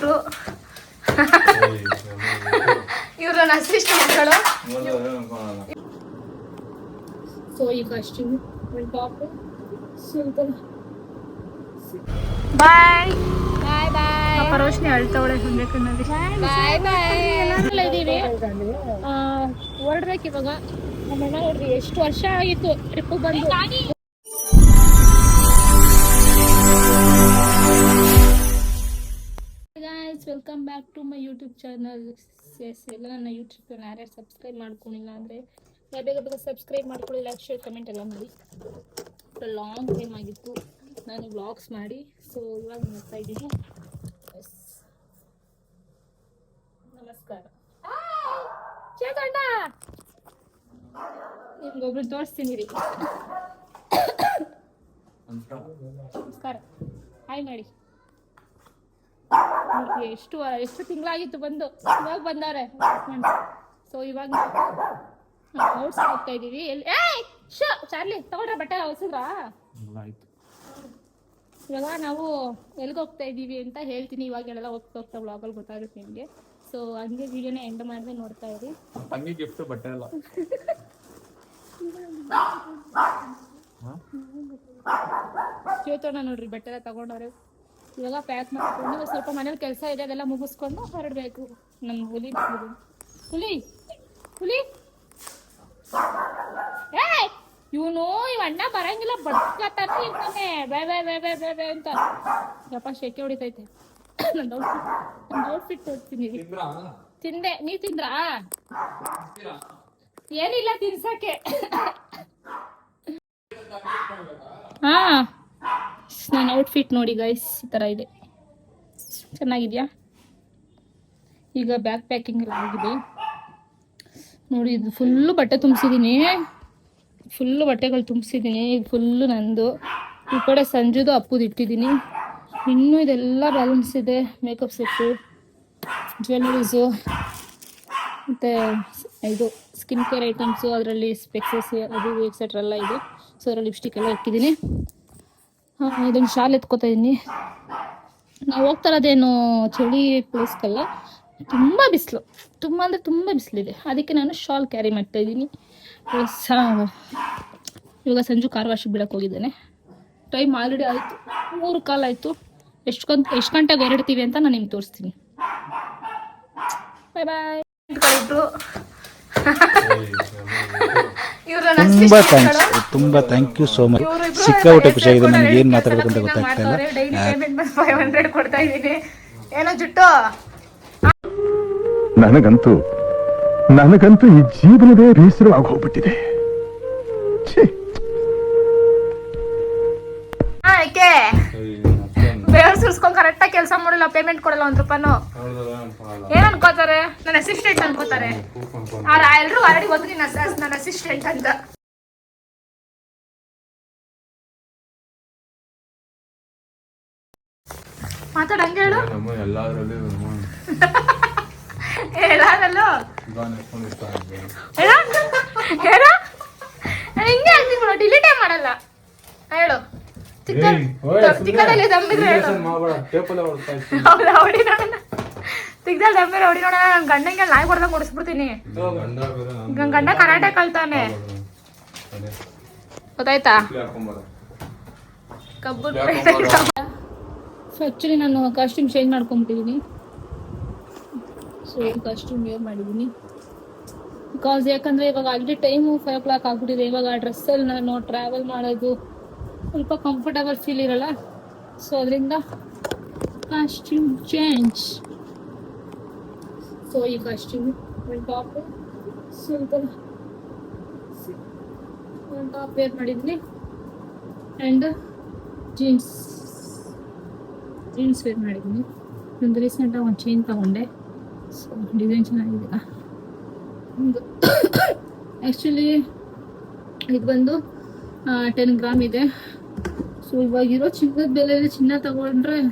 ಇಬ್ರು. ಇವ್ರು ನನ್ನ ಅಸಿಸ್ಟೆಂಟ್ಗಳು. ಸೊ ಈ ಕಾಸ್ಟ್ಯೂಮ್ ಬಾಯ್ ಬಾಯ್ ಬಾಯ್. ಪರೋಶ್ನಿ ಅಳ್ತಾವಳೆ ಮುಂದೆ ಕಣ್ಣಲ್ಲಿ. ಬಾಯ್ ಬಾಯ್. ಎಲ್ಲ ಇದೀವಿ, ಹೊರಡ್ಬೇಕು ಇವಾಗ. ನಮ್ಮಣ್ಣ ನೋಡ್ರಿ ಎಷ್ಟು ವರ್ಷ ಆಗಿತ್ತು ಟ್ರಿಪ್ ಬಂದು. Guys welcome back to my YouTube channel. ಎಲ್ಲ ನನ್ನ ಯೂಟ್ಯೂಬ್ ಚಾನಲ್ ಯಾರ್ಯಾರು ಸಬ್ಸ್ಕ್ರೈಬ್ ಮಾಡ್ಕೊಂಡಿಲ್ಲ ಅಂದರೆ ಬೇಗ ಬೇಗ ಸಬ್ಸ್ಕ್ರೈಬ್ ಮಾಡ್ಕೊಳ್ಳಿ, ಲೈಕ್ ಶೇರ್ ಕಮೆಂಟ್ ಎಲ್ಲ ಮಾಡಿ. ಲಾಂಗ್ ಟೈಮ್ ಆಗಿತ್ತು ನಾನು ವ್ಲಾಗ್ಸ್ ಮಾಡಿ. ಸೊ ಇವಾಗ ನೋಡ್ತಾ ಇದ್ದೀನಿ. ನಮಸ್ಕಾರ ಚೇತಣ್ಣ, ನಿಮ್ಗೊಬ್ರು ತೋರಿಸ್ತೀನಿ ರೀ. ನಮಸ್ಕಾರ, ಹಾಯ್ ಮಾಡಿ. ಎಷ್ಟು ತಿಂಗಳಾಗಿತ್ತು ಬಂದು, ಇವಾಗ ಬಂದವ್ರೆ. ಸೊ ಇವಾಗ ಔಟ್ಸ್ ಹೋಗ್ತಾ ಇದೀವಿ. ಎಲ್ಲಿ ಚಾರ್ಲಿ ತಗೊಂಡ್ರ ಬಟ್ಟೆ ಹೊಸದ್ರಾ? ಇವಾಗ ನಾವು ಎಲ್ಲಿಗೆ ಹೋಗ್ತಾ ಇದ್ದೀವಿ ಅಂತ ಹೇಳ್ತೀನಿ. ಇವಾಗೆಲ್ಲ ಹೋಗ್ತಾ ವ್ಲಾಗಲ್ಲಿ ಗೊತ್ತಾಗುತ್ತೆ ನಿಮಗೆ. ಸೊ ಹಂಗೆ ವಿಡಿಯೋನ ಎಂಡ್ ಮಾಡಿದ್ರೆ ನೋಡ್ತಾ ಇರಿ. ತಂಗಿ ಗಿಫ್ಟ್ ಬಟ್ಟೆ ಎಲ್ಲ ಚೇತೋಣ ನೋಡ್ರಿ ಬಟ್ಟೆ ಎಲ್ಲ ತಗೊಂಡವ್ರೆ. ಇವಾಗ ಪ್ಯಾಕ್ ಮಾಡ್ಕೊಂಡು ಸ್ವಲ್ಪ ಮನೇಲಿ ಕೆಲಸ ಇದೆ, ಅದೆಲ್ಲ ಮುಗಿಸ್ಕೊಂಡು ಹೊರಡಬೇಕು. ನಮ್ಮ ಹುಲಿ ಹುಲಿ ಹುಲಿ ಇವನು ಇವ ಅಣ್ಣ ಬರಂಗಿಲ್ಲ, ಬಡ್ಕತಾನೆ ಇರ್ತಾನೆ ಬೇ ಬೇ ಬೇ ಬೇ ಬೇ ಬೇ ಅಂತ. ಯಪ್ಪ ಶೆಕೆ ಹೊಡಿತೈತೆ. ನಂದು ಔಟ್ಫಿಟ್ ತೋರಿಸ್ತೀನಿ. ತಿಂದೆ, ನೀವ್ ತಿಂದ್ರಾ? ಏನಿಲ್ಲ ತಿನ್ಸಕ್ಕೆ. ಹಾ, ನನ್ನ ಔಟ್ಫಿಟ್ ನೋಡಿ ಗೈಸ್, ಈ ಥರ ಇದೆ. ಚೆನ್ನಾಗಿದೆಯಾ? ಈಗ ಬ್ಯಾಗ್ ಪ್ಯಾಕಿಂಗ್ ಎಲ್ಲ ಆಗಿದೆ ನೋಡಿ. ಇದು ಫುಲ್ಲು ಬಟ್ಟೆ ತುಂಬಿಸಿದ್ದೀನಿ, ಫುಲ್ಲು ಬಟ್ಟೆಗಳು ತುಂಬಿಸಿದ್ದೀನಿ. ಇದು ಫುಲ್ಲು ನಂದು. ಈ ಕಡೆ ಸಂಜುದು ಅಪ್ಪುದು ಇಟ್ಟಿದ್ದೀನಿ. ಇನ್ನೂ ಇದೆಲ್ಲ ಬ್ಯಾಲೆನ್ಸ್ ಇದೆ. ಮೇಕಪ್ ಸೆಟ್ಟು, ಜ್ಯುವೆಲ್ಲರೀಸು, ಮತ್ತು ಇದು ಸ್ಕಿನ್ ಕೇರ್ ಐಟಮ್ಸು, ಅದರಲ್ಲಿ ಸ್ಪೆಕ್ಸಸ್ ಅದು ಎಕ್ಸೆಟ್ರಾ ಎಲ್ಲ ಇದೆ. ಸೊ ಅದರಲ್ಲಿ ಲಿಪ್ಸ್ಟಿಕ್ ಎಲ್ಲ ಇಟ್ಟಿದ್ದೀನಿ. ಇದೊಂದು ಶಾಲ್ ಎತ್ಕೋತಾ ಇದ್ದೀನಿ. ನಾವು ಹೋಗ್ತಾ ಇರೋದೇನು ಚಳಿ ಪ್ಲೇಸ್ಗಲ್ಲ, ತುಂಬ ಬಿಸಿಲು, ತುಂಬ ಅಂದರೆ ತುಂಬ ಬಿಸಿಲಿದೆ. ಅದಕ್ಕೆ ನಾನು ಶಾಲ್ ಕ್ಯಾರಿ ಮಾಡ್ತಾ ಇದ್ದೀನಿ. ಇವಾಗ ಸಂಜು ಕಾರ್ ವಾಶಿಗೆ ಬಿಡಕ್ಕೆ ಹೋಗಿದ್ದಾನೆ. ಟೈಮ್ ಆಲ್ರೆಡಿ ಆಯಿತು, 3:15 ಆಯಿತು. ಎಷ್ಟು ಗಂಟೆಗೆ ಹೊರಡ್ತೀವಿ ಅಂತ ನಾನು ನಿಮ್ಗೆ ತೋರಿಸ್ತೀನಿ. ಬಾಯ್ ಬಾಯ್. ತುಂಬಾ ಥ್ಯಾಂಕ್ ಯು ಸೋ ಮಚ್. ಸಿಕ್ಕಾಪಟ್ಟೆ ಖುಷಿಯಾಗಿದೆ. ನನಗೆ ಏನು ಮಾತಾಡಬೇಕು ಅಂತ ಗೊತ್ತಾಗ್ತಾ ಇಲ್ಲ. ನನಗಂತೂ ಈ ಜೀವನವೇ ಬೇಸರವಾಗಿ ಹೋಗ್ಬಿಟ್ಟಿದೆ. ಬೇರೆ ಸುರ್ಸ್ಕೊಂಡ್ ಕರೆಕ್ಟಾಗಿ ಕೆಲಸ ಮಾಡಿಲ್ಲ, ಪೇಮೆಂಟ್ ಕೊಡಲ್ಲ, 1 ರೂಪಾಯಿನೂ. ಏನ್ ಅನ್ಕೋತಾರೆ? ನನ್ನ ಅಸಿಸ್ಟೆಂಟ್ ಅನ್ಕೋತಾರೆ. ಎಲ್ರು ಆಲ್ರೆಡಿ ಗೊತ್ತು ನನ್ನ ಅಸಿಸ್ಟೆಂಟ್ ಅಂತ. ಮಾತಾಡಂಗೆ ಹೇಳು. ಎಲ್ಲಾರಲ್ಲೂ ಹಿಂಗೆ ಆಗ್ತೀನಿ, ಡಿಲೀಟೇ ಮಾಡಲ್ಲ. ಹೇಳು, ತಿಕ್ಕದಲ್ಲಿ ದಮ್ಮಿದ್ರೆ ತಿಕ್ಕದಲ್ಲಿ ದಮ್ಮಿದ್ರೆ ಹೊಡಿ ನೋಡ. ನನ್ನ ಗಂಡಂಗೆ ನಾಯಿ ಕೊಡ್ದಂಗೆ ಕೊಡಿಸ್ಬಿಡ್ತೀನಿ. ಗಂಡ ಕರಾಟೆ ಕಲ್ತಾನೆ, ಗೊತ್ತಾಯ್ತಾ? ಕಬ್ಬು. ಸೊ ಆ್ಯಕ್ಚುಲಿ ನಾನು ಕಾಸ್ಟ್ಯೂಮ್ ಚೇಂಜ್ ಮಾಡ್ಕೊಂಬಿಟ್ಟಿದ್ದೀನಿ. ಸೊ ಕಾಸ್ಟ್ಯೂಮ್ ವೇರ್ ಮಾಡಿದ್ದೀನಿ ಬಿಕಾಸ್ ಯಾಕಂದರೆ ಇವಾಗ ಆಲ್ರೆಡಿ ಟೈಮು 5 o'clock ಆಗ್ಬಿಟ್ಟಿದೆ. ಇವಾಗ ಡ್ರೆಸ್ಸಲ್ಲಿ ನಾನು ಟ್ರಾವೆಲ್ ಮಾಡೋದು ಸ್ವಲ್ಪ ಕಂಫರ್ಟಬಲ್ ಫೀಲ್ ಇರಲ್ಲ. ಸೊ ಅದರಿಂದ ಕಾಸ್ಟ್ಯೂಮ್ ಚೇಂಜ್. ಸೊ ಈ ಕಾಸ್ಟ್ಯೂಮ್ ಟಾಪ್ ಸ್ವಲ್ಪ ಟಾಪ್ ವೇರ್ ಮಾಡಿದ್ದೀನಿ ಆ್ಯಂಡ್ ಜೀನ್ಸ್ ವೇರ್ ಮಾಡಿದ್ದೀನಿ. ಒಂದು ರೀಸೆಂಟಾಗಿ ಒಂದು ಚೈನ್ ತಗೊಂಡೆ. ಸೊ ಡಿಸೈನ್ ಚೆನ್ನಾಗಿದೆ. ಒಂದು ಆ್ಯಕ್ಚುಲಿ ಇದು ಬಂದು 10 ಗ್ರಾಮ್ ಇದೆ. ಸೊ ಇವಾಗಿರೋ ಚಿನ್ನದ ಬೆಲೆಯಲ್ಲಿ ಚಿನ್ನ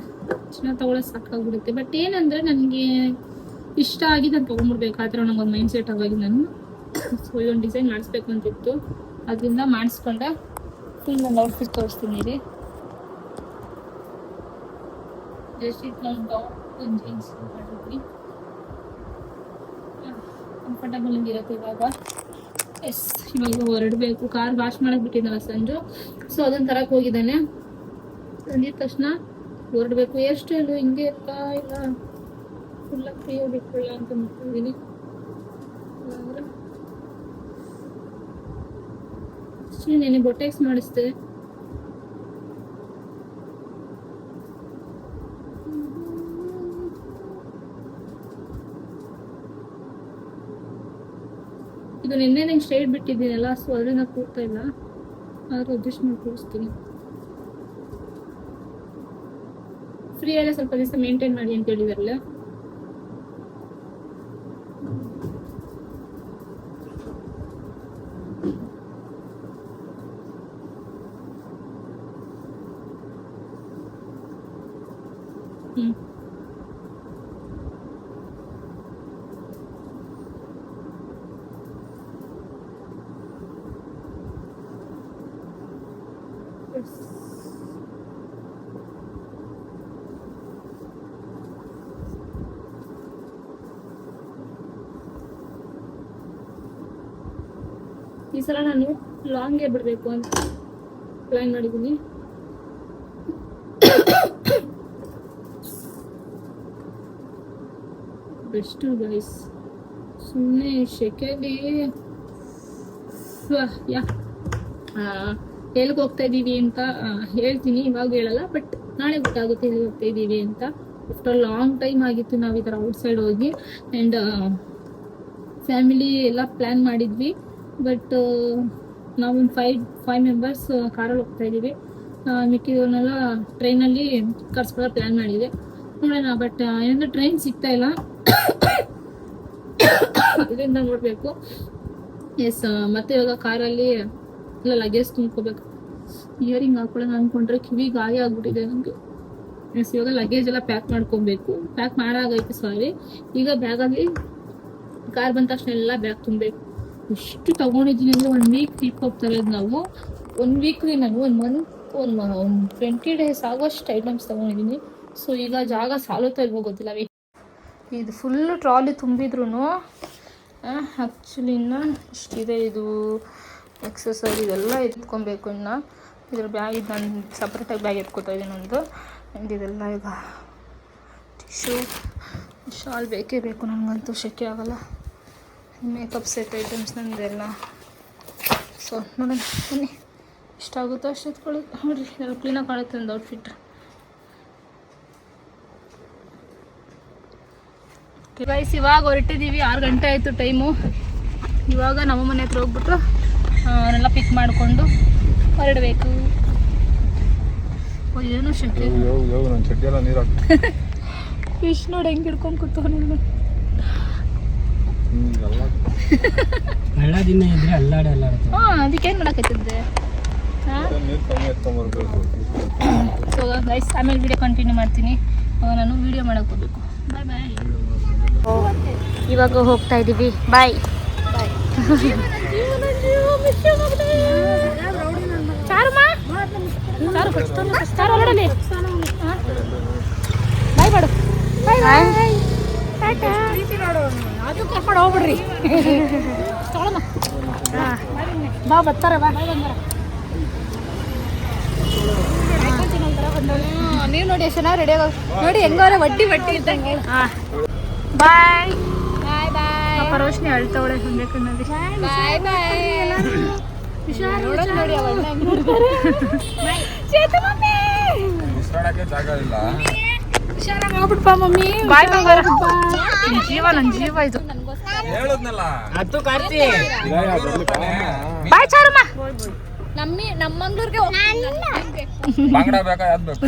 ತಗೊಳ್ಳೋ ಸಾಕಾಗ್ಬಿಡುತ್ತೆ. ಬಟ್ ಏನಂದರೆ ನನಗೆ ಇಷ್ಟ ಆಗಿ ನಾನು ತೊಗೊಂಡ್ಬಿಡ್ಬೇಕು, ಆ ಥರ ನನಗೊಂದು ಮೈಂಡ್ ಸೆಟ್ ಆಗಿ ನಾನು. ಸೊ ಇದೊಂದು ಡಿಸೈನ್ ಮಾಡಿಸ್ಬೇಕು ಅಂತಿತ್ತು, ಅದರಿಂದ ಮಾಡಿಸ್ಕೊಂಡೆ. ಫುಲ್ ಒಂದು ಔಟ್ಫಿಟ್ ತೋರಿಸ್ತೀನಿ. ರೀ ಜಸ್ಟ್ ಇದು ಒಂದು ಜೀನ್ಸ್ ಮಾಡಿದ್ವಿ. ಕಂಫರ್ಟಬಲ್ ಇರುತ್ತೆ ಇವಾಗ. ಎಸ್, ಇವಾಗ ಹೊರಡಬೇಕು. ಕಾರ್ ವಾಶ್ ಮಾಡಕ್ ಬಿಟ್ಟಿದ್ದಾನ ಸಂಜು, ಸೊ ಅದನ್ನ ತರಕ್ ಹೋಗಿದ್ದಾನೆ. ತಂದಿದ ತಕ್ಷಣ ಹೊರಡ್ಬೇಕು. ಎಷ್ಟು ಹೇಳು, ಹಿಂಗೆ ಇರ್ತಾ ಇಲ್ಲ, ಫುಲ್ಲಾಗಿ ಫ್ರೀ ಆಗಿಬಿಟ್ಕೊಳ್ಳ ಅಂತ ಮಾಡ್ತಿದ್ದೀನಿ. ನೆನೆ ಬೊಟೆಕ್ಸ್ ಮಾಡಿಸ್ದೆ. ಇದು ನಿನ್ನೆ ನಂಗೆ ಸ್ಟ್ರೈಟ್ ಬಿಟ್ಟಿದ್ದೀನಲ್ಲ, ಸೊ ಅದರಿಂದ ಕೂರ್ತಾ ಇಲ್ಲ, ಆದ್ರೆ ಅಡ್ಜಸ್ಟ್ ಮಾಡಿ ಕೂರಿಸ್ತೀನಿ. ಫ್ರೀ ಎಲ್ಲ ಸ್ವಲ್ಪ ದಿವಸ ಮೇಂಟೈನ್ ಮಾಡಿ ಅಂತ ಹೇಳಿದಾರಲ್ಲ. ಈ ಸಲ ನಾನು ಲಾಂಗೇ ಬಿಡಬೇಕು ಅಂತ ಪ್ಲಾನ್ ಮಾಡಿದ್ದೀನಿ. ಬೆಸ್ಟ್ ಗೈಸ್, ಸುಮ್ಮನೆ ಶೆಕೆಲಿ ಎಲ್ಲಿಗೆ ಹೋಗ್ತಾ ಇದ್ದೀವಿ ಅಂತ ಹೇಳ್ತೀನಿ, ಇವಾಗ ಹೇಳಲ್ಲ, ಬಟ್ ನಾಳೆ ಗೊತ್ತಾಗುತ್ತೆ ಎಲ್ಲಿ ಹೋಗ್ತಾ ಇದ್ದೀವಿ ಅಂತ. ಆಫ್ಟರ್ ಲಾಂಗ್ ಟೈಮ್ ಆಗಿತ್ತು ನಾವು ಈ ಥರ ಔಟ್ಸೈಡ್ ಹೋಗಿ. ಆ್ಯಂಡ್ ಫ್ಯಾಮಿಲಿ ಎಲ್ಲ ಪ್ಲ್ಯಾನ್ ಮಾಡಿದ್ವಿ, ಬಟ್ ನಾವೊಂದು ಫೈವ್ ಮೆಂಬರ್ಸ್ ಕಾರಲ್ಲಿ ಹೋಗ್ತಾ ಇದ್ದೀವಿ. ಮಿಕ್ಕಿದವ್ರನ್ನೆಲ್ಲ ಟ್ರೈನಲ್ಲಿ ಕರ್ಸ್ಕೊಳ್ಳೋ ಪ್ಲ್ಯಾನ್ ಮಾಡಿದೆ, ನೋಡೋಣ. ಬಟ್ ಏನಂದ್ರೆ ಟ್ರೈನ್ ಸಿಗ್ತಾ ಇಲ್ಲ, ಇದರಿಂದ ನೋಡಬೇಕು. ಎಸ್, ಮತ್ತೆ ಇವಾಗ ಕಾರಲ್ಲಿ ಎಲ್ಲ ಲಗೇಜ್ ತುಂಬ್ಕೋಬೇಕು. ಇಯರಿಂಗ್ ಹಾಕೊಳ್ಳೋಣ ಅಂದ್ಕೊಂಡ್ರೆ ಕಿವಿ ಗಾಯ ಆಗ್ಬಿಟ್ಟಿದೆ ನನಗೆ. ಎಸ್, ಇವಾಗ ಲಗೇಜ್ ಎಲ್ಲ ಪ್ಯಾಕ್ ಮಾಡ್ಕೊಬೇಕು. ಪ್ಯಾಕ್ ಮಾಡಾಗೈತೆ, ಸಾರಿ. ಈಗ ಬ್ಯಾಗಲ್ಲಿ ಕಾರ್ ಬಂದ ತಕ್ಷಣ ಎಲ್ಲ ಬ್ಯಾಗ್ ತುಂಬಬೇಕು. ಎಷ್ಟು ತಗೊಂಡಿದ್ದೀನಿ ಅಂದರೆ 1 ವೀಕ್ ಟ್ರಿಪ್ ಹೋಗ್ತಾ ಇರೋದು ನಾವು. 1 ವೀಕ್ ನಾನು ಒಂದು 20 ಡೇಸ್ ಆಗೋಷ್ಟು ಐಟಮ್ಸ್ ತಗೊಂಡಿದ್ದೀನಿ. ಸೊ ಈಗ ಜಾಗ ಸಾಲುತ್ತಾ ಇಲ್ವೋ ಗೊತ್ತಿಲ್ಲ. ಇದು ಫುಲ್ಲು ಟ್ರಾಲಿ ತುಂಬಿದ್ರು ಆ್ಯಕ್ಚುಲಿ ಇನ್ನು ಇಷ್ಟಿದೆ. ಇದು ಎಕ್ಸಸೈಸ್ ಇದೆಲ್ಲ ಎತ್ಕೊಬೇಕು. ಇನ್ನು ಇದ್ರ ಬ್ಯಾಗ್ ಇದು ನಾನು ಸಪ್ರೇಟಾಗಿ ಬ್ಯಾಗ್ ಎತ್ಕೊತಾ ಇದ್ದೀನಿ ಒಂದು. ಆ್ಯಂಡ್ ಇದೆಲ್ಲ ಈಗ ಟಿಶ್ಯೂ, ಶಾಲ್ ಬೇಕೇ ಬೇಕು ನನಗಂತೂ, ಶೆಕೆ ಆಗಲ್ಲ. ಮೇಕಪ್ ಸೆಟ್ ಐಟಮ್ಸ್ ನಂದೆಲ್ಲ. ಸೊ ನೋಡೋಣ ಬನ್ನಿ, ಇಷ್ಟಾಗುತ್ತೋ ಅಷ್ಟು ಎತ್ಕೊಳ್ಳಿ. ನೋಡಿರಿ, ಎಲ್ಲ ಕ್ಲೀನಾಗಿ ಕಾಣುತ್ತೆ ಒಂದು ಔಟ್ಫಿಟ್. ಗೈಸ್, ಇವಾಗ ಹೊರಟಿದ್ದೀವಿ. 6 ಗಂಟೆ ಆಯಿತು ಟೈಮು. ಇವಾಗ ನಮ್ಮ ಮನೆ ಹತ್ರ ಹೋಗ್ಬಿಟ್ಟು ಅವನ್ನೆಲ್ಲ ಪಿಕ್ ಮಾಡಿಕೊಂಡು ಹೊರಡಬೇಕು. ಏನೋ ಶೆಕೆ. ಫಿಶ್ ನೋಡಿ ಹೆಂಗೆ ಹಿಡ್ಕೊಂಡು ಕೂತು ನಾನು. ಅದಕ್ಕೇನು ಮಾಡಕತ್ತಿದ್ದೆ. ಸೊ ಗೈಸ್, ಆಮೇಲೆ ವಿಡಿಯೋ ಕಂಟಿನ್ಯೂ ಮಾಡ್ತೀನಿ. ನಾನು ವಿಡಿಯೋ ಮಾಡಕ್ಕೆ ಹೋಗ್ಬೇಕು. ಬಾಯ್ ಬಾಯ್. ಇವಾಗ ಹೋಗ್ತಾ ಇದ್ದೀವಿ. ಬಾಯ್ ಬಾಯ್. ಬಾಯ್ ಮಾಡು. ಬಾಯ್ ಬಾಯ್. ಅದು ಕರ್ಕೊಂಡು ಹೋಗ್ಬಿಡ್ರಿ. ಬಾ, ಬರ್ತಾರ ಬಾ. ನೀವು ನೋಡಿ ಎಷ್ಟು ಚೆನ್ನಾಗಿ ರೆಡಿ ಆಗೋದು ನೋಡಿ, ಹೆಂಗವ್ರೆ ಬಟ್ಟಿ ಇದ್ದಂಗೆ. ಬಾಯ್ ಬಾಯ್ ಬಾಯ್. ಪರೋಶ್ನಿ ಅಳ್ತಾವಳೆ ಬೇಕನ್ನೋದು. ಬಾಯ್ ಬಾಯ್. ನೋಡಿ ಹುಷಾರಾಗಿ ಹೋಗ್ಬಿಟ್ಪ ಮಮ್ಮಿ. ಬಾಯ್ ಬಾಯ್. ಜೀವ, ನನ್ನ ಜೀವ ಇದು. ಬಾಯ್ ಚಾರಮ್ಮ. ನಮ್ಮ ಮಂಗ್ಳೂರ್ಗೆ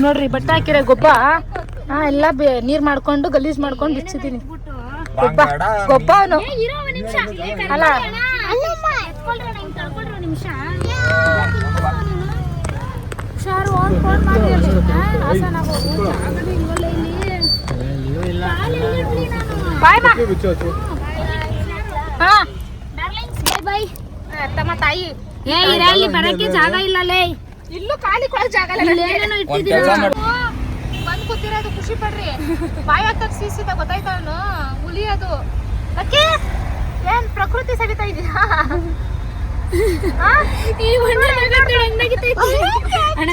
ನೋಡ್ರಿ, ಬಟ್ಟೆ ಹಾಕಿರೋ ಗೊಬ್ಬ ಎಲ್ಲ ನೀರ್ ಮಾಡ್ಕೊಂಡು ಗಲೀಜ್ ಮಾಡ್ಕೊಂಡು ಬಿಚ್ಚಿದೀನಿ. ಗೊಬ್ಬ ಅವನು ಅಲ್ಲ. ಬಾಯ್ ಬಾಯ್ ತಮ್ಮ ತಾಯಿ. ಇಲ್ಲಿ ಬರಕ್ಕೆ ಜಾಗ ಇಲ್ಲ. ಇಲ್ಲೂ ಖಾಲಿ ಕೊಡೋ ಜಾಗ ಇಲ್ಲ. ಏನೇನೋ ಇಟ್ಟಿದ್ದೀವಿ. ಬಂದು ಕೂತಿರೋದು ಖುಷಿ ಖುಷಿ ಪಡ್ರಿ. ಬಾಯಿ ಹಾಕಕ್ ಸೀಸಿದ ಗೊತ್ತಾಯ್ತ ಅವನು ಹುಲಿ ಅದು. ಲಕ್ಕಿ ಏನ್ ಪ್ರಕೃತಿ ಸವಿತಾ ಇದೀಯಾ? ಈ ಅಣ್ಣ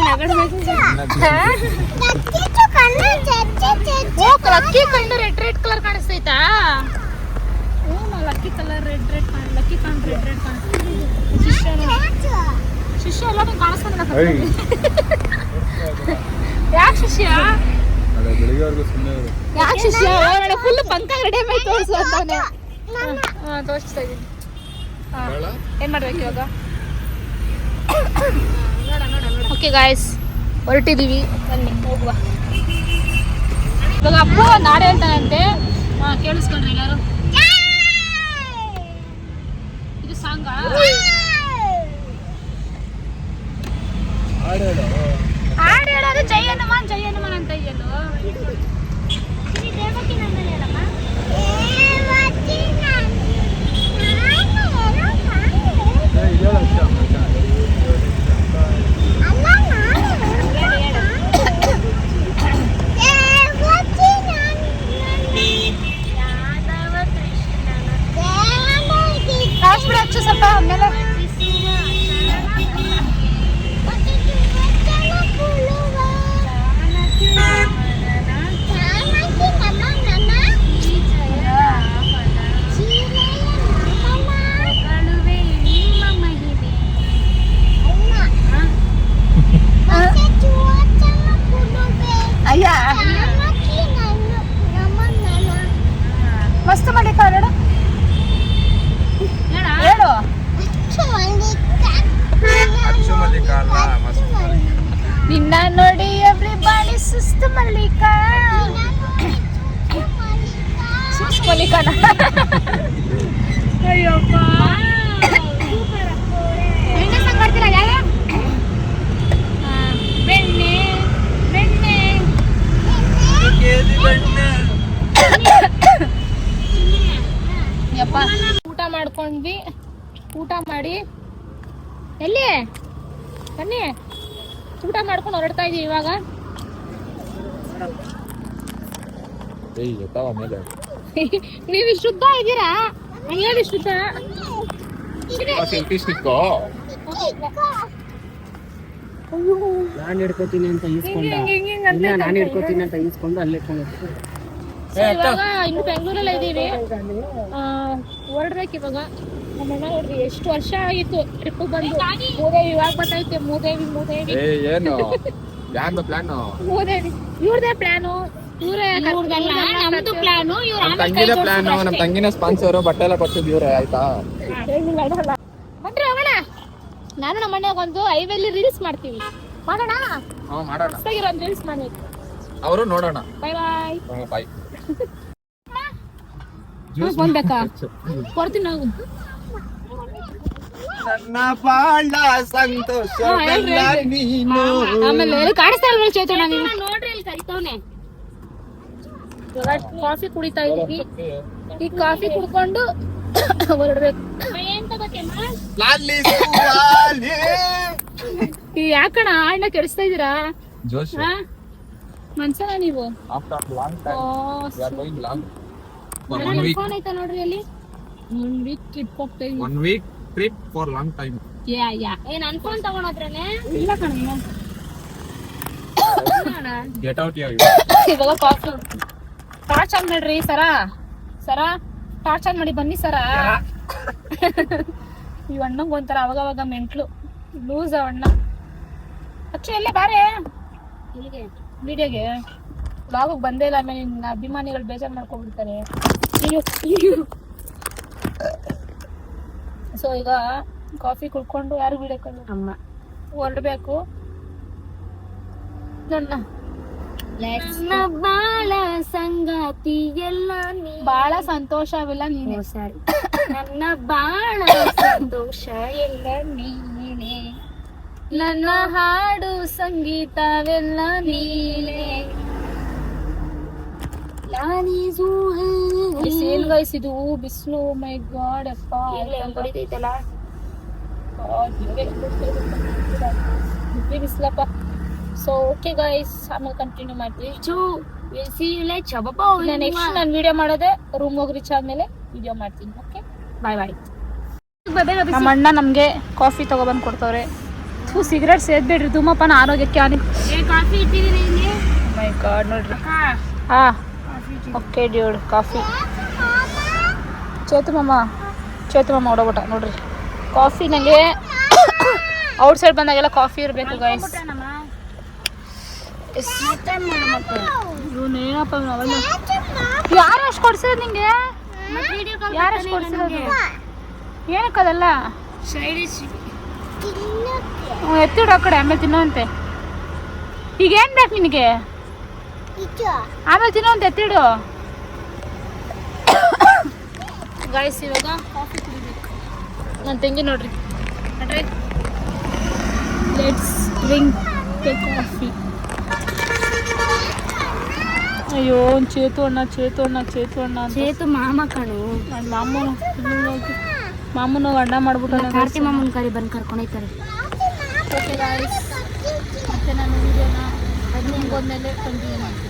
ಲಕ್ಕಿ ಕಣ್ಣು ರೆಡ್ ಕಲರ್ ಕಾಣಿಸ್ತೈತಾ? ಲಕ್ಕಿ ಕಲರ್ ರೆಡ್ ಲಕ್ಕಿ ಕಣ್ಣು ರೆಡ್ ಕಾಣಿಸ್ತೈತಿ. ಶಿಷ್ಯ ಎಲ್ಲ ಕಾಣಿಸ್ತಾನೆ. ಯಾಕೆ ಶಿಷ್ಯ ಫುಲ್ ಪಂಕ ರೆಡಿ ಮಾಡಿ ತೋರಿಸ್ತಾನೆ. ತೋರಿಸ್ತಾ ಇದೀನಿ. ಏನ್ ಮಾಡ್ಬೇಕು ಇವಾಗ? ಓಕೆ ಗಾಯ್ಸ್, ಹೊರಟಿದೀವಿ, ಬನ್ನಿ ಹೋಗುವ. ಇವಾಗ ಅಪ್ಪು ನಾಡೆ ಅಂತಾನಂತೆ, ಕೇಳಿಸ್ಕೊಂಡ್ರಿ ಎಲ್ಲಾರು? ಇದು ಸಾಂಗ ಹಾಡು ಹೇಳೋದು ಜೈ ಹನುಮಾನ್ ಅಂತ ಇದೆಯಲ್ಲೋ. ಹಚ್ಚು ಸ್ವಲ್ಪ ಆಮೇಲೆ. ಮಸ್ತ್ ಮಾಡಿ ಕಾರಣ ಹೇಳು. ನಿನ್ನ ನೋಡಿ ಎವ್ರಿಬಡಿ ಸುಸ್ತು ಮಲ್ಲಿಕ. ಸುಸ್ತು ಮಲ್ಲಿಕನ ಅಯ್ಯಪ್ಪ. ಬೆಣ್ಣೆ ಸಂಗ್ ಮಾಡ್ತೀರಾ? ಯಾವ ಬೆಣ್ಣೆ ಬೆಣ್ಣೆ ಯಪ್ಪ. ಊಟ ಮಾಡ್ಕೊಂಡ್ವಿ. ಊಟ ಮಾಡಿ ಎಲ್ಲಿ ಬನ್ನಿ ಊಟ ಮಾಡ್ಕೊಂಡು ಹೊರಡ್ತಾ ಇದೀವಿ ಇವಾಗ. ನೀವು ಶುದ್ಧ ಇದ್ದೀರಾ? ಹೇಳಿ ಶುದ್ಧ. ನಾನು ಹಿಡ್ಕೋತೀನಿ ಅಂತ ಈಸ್ಕೊಂಡ, ನಾನು ಹಿಡ್ಕೋತೀನಿ ಅಂತ ಈಸ್ಕೊಂಡು ಅಲ್ಲೇ ಇವಾಗ ಇನ್ನು ಬೆಂಗಳೂರಲ್ಲ ಇದೀವಿ. ಹೊರಡ್ಬೇಕು ಇವಾಗ. ನಮ್ಮ ಅಣ್ಣ ನೋಡ್ರಿ ಎಷ್ಟು ವರ್ಷ ಆಗಿತ್ತು ಟ್ರಿಪ್ ಬಂದು. ಮೂದೇವಿ ಇವಾಗ ಬರ್ತೈತೆ. ಮೂದೇವಿ ಏನು ಯಾರ್ದು ಪ್ಲಾನ್? ಮೂದೇವಿ ಇವ್ರದೇ ಪ್ಲಾನು. ನಮ್ದು ಪ್ಲಾನು. ತಂಗಿನ ಪ್ಲಾನ್. ನಮ್ ತಂಗಿನ ಸ್ಪಾನ್ಸರ್. ಬಟ್ಟೆ ಎಲ್ಲ ಕೊಟ್ಟಿದ್ದು ಇವ್ರೆ. ಆಯ್ತಾ? ಬನ್ರಿ ಹೋಗೋಣ. ನಾನು ನಮ್ಮ ಅಣ್ಣಗ ಒಂದು ಹೈವೇಲಿ ರೀಲ್ಸ್ ಮಾಡ್ತೀವಿ. ಮಾಡೋಣ? ಮಾಡೋಣ. ಒಂದು ರೀಲ್ಸ್ ಮಾಡಿ ಅವರು ನೋಡೋಣ. ಬಾಯ್ ಬಾಯ್ ಬಾಯ್. ಬಂದಕ್ಕ ಕೊಡ್ತೀನಿ ನಾವು. ನನ್ನ ಬಾಳ ಸಂತೋಷ ಆಮೇಲೆ ಕಾಣಿಸ್ತಾ ಇಲ್ವ ಚೇತನ? ನೋಡ್ರಿ ಇಲ್ಲಿ ಕರಿತವನೆ. ಕಾಫಿ ಕುಡಿತಾ ಇದೀವಿ. ಈ ಕಾಫಿ ಕುಡ್ಕೊಂಡು ಹೊರಡ್ಬೇಕು. ಈ ಯಾಕಣ ಅಣ್ಣ ಕೆಡಿಸ್ತಾ ಇದೀರಾ? ಮನ್ಸನ ನೀವು? ಫೋನ್ ಆಯ್ತಾ ನೋಡ್ರಿ ಅಲ್ಲಿ. 1 ವೀಕ್ ಟ್ರಿಪ್ ಹೋಗ್ತಾ ಇದೀವಿ. 1 week trip for long time. ಏನ್ ಅನ್ಕೊಂಡ್ ತಗೊಂಡ್ರೇನೆ? ಇಲ್ಲ ಕಣ. Get out. ಇವಾಗ ಕಾಫಿ ಟಾರ್ಚ್ ಆನ್ ಮಾಡ್ರಿ ಸರ ಟಾರ್ಚ್ ಆನ್ ಮಾಡಿ ಬನ್ನಿ ಸರ. ಈ ಅಣ್ಣಂಗ್ ಒಂಥರ ಅವಾಗವಾಗ ಮೆಂಟ್ಲು ಲೂಸ್. ಅಣ್ಣ ಅಚ್ಚು ಎಲ್ಲೇ ಬಾರೆ ವಿಡಿಯೋಗೆ. ಬ್ಲಾಗ್ ಬಂದೇ ಇಲ್ಲ. ಆಮೇಲೆ ನಿನ್ನ ಅಭಿಮಾನಿಗಳು ಬೇಜಾರು ಮಾಡ್ಕೊಂಡ್ಬಿಡ್ತಾರೆ. ಸೊ ಈಗ ಕಾಫಿ ಕುಡ್ಕೊಂಡು ಯಾರು ಬಿಡಕ್ಕಲ್ಲ ಅಮ್ಮ ಹೊರಡ್ಬೇಕು. ನನ್ನ ಬಾಳ ಸಂಗಾತಿ ಎಲ್ಲ ಬಾಳ ಸಂತೋಷವೆಲ್ಲ ನೀನೆ. ನನ್ನ ಬಾಳ ಸಂತೋಷ ಎಲ್ಲ ನೀನೆ. ನನ್ನ ಹಾಡು ಸಂಗೀತವೆಲ್ಲ ನೀನೆ. ಏನ್ ಗೈಸ್ ಇದು ಬಿಸಿಲು. ಮೈ ಗಾಡ್ ಅಪ್ಪ ಹೊಡಿತೈತಲ್ಲ. ಬಿಸ್ಲಪ್ಪ. ಸೊ ಓಕೆ ಗೈಸ್, ಆಮೇಲೆ ಕಂಟಿನ್ಯೂ ಮಾಡ್ತೀವಿ. ನೆಕ್ಸ್ಟ್ ನಾನು ವಿಡಿಯೋ ಮಾಡೋದೇ ರೂಮ್ ಹೋಗಿ ರೀಚ್ ಆದ್ಮೇಲೆ ವಿಡಿಯೋ ಮಾಡ್ತೀನಿ. ಓಕೆ ಬಾಯ್ ಬಾಯ್. ನಮ್ಮ ಅಣ್ಣ ನಮಗೆ ಕಾಫಿ ತಗೊಬಂದು ಕೊಡ್ತವ್ರೆ. ಸಿಗರೇಟ್ ಸೇದ್ಬೇಡ್ರಿ, ಧೂಮಪಾನ ಆರೋಗ್ಯಕ್ಕೆ ಹಾನಿ. ಮೈ ಗಾಡ್ ನೋಡ್ರಿ. ಹಾಂ ಓಕೆ ಡ್ಯೂಡ್ ಕಾಫಿ. ಚೇತು ಮಾಮ ಹೊಡೋಬಿಟ್ಟ ನೋಡ್ರಿ. ಕಾಫಿ ನನಗೆ ಔಟ್ಸೈಡ್ ಬಂದಾಗೆಲ್ಲ ಕಾಫಿ ಇರಬೇಕು ಗೈಸ್. ಏನಪ್ಪ ಯಾರು ಅಷ್ಟು ಕೊಡ್ಸಿರೋದು ನಿಂಗೆ? ಯಾರು ಅಷ್ಟು ಕೊಡ್ಸಿರೋದು? ಏನಕ್ಕದಲ್ಲ ಎತ್ತಿಡು ಆ ಕಡೆ, ಆಮೇಲೆ ತಿನ್ನೋಂತೆ. ಈಗ ಏನು ಬೇಕು ನಿನಗೆ? ಆಮೇಲೆ ತಿನ್ನೋಂತೆ, ಎತ್ತಿಡು. ಗೈಸ್ ಇವಾಗ ಕಾಫಿ ಕುಡಿಬೇಕು. ನನ್ನ ತಂಗಿ ನೋಡ್ರಿ, ಲೆಟ್ಸ್ ಡ್ರಿಂಕ್ ಕಾಫಿ. ಅಯ್ಯೋ ಚೇತು ಅಣ್ಣ ಚೇತು ಮಾಮ ಕಣು. ನನ್ನ ಮಾಮೂನು ಅಣ್ಣ ಮಾಡ್ಬಿಟ್ಟು ಕಾರ್ತಿ ಮಾಮೂನ್ ಕರಿ ಬಂದು ಕರ್ಕೊಂಡೋಯ್ತಾರೆ. ಓಕೆ ಗಾಯ್ಸ್, ಮತ್ತೆ ನಾನು ವಿಡಿಯೋನ 15 ಹೋದ್ಮೇಲೆ ಕಂಟಿನ್ಯೂ ಮಾಡ್ತೀನಿ.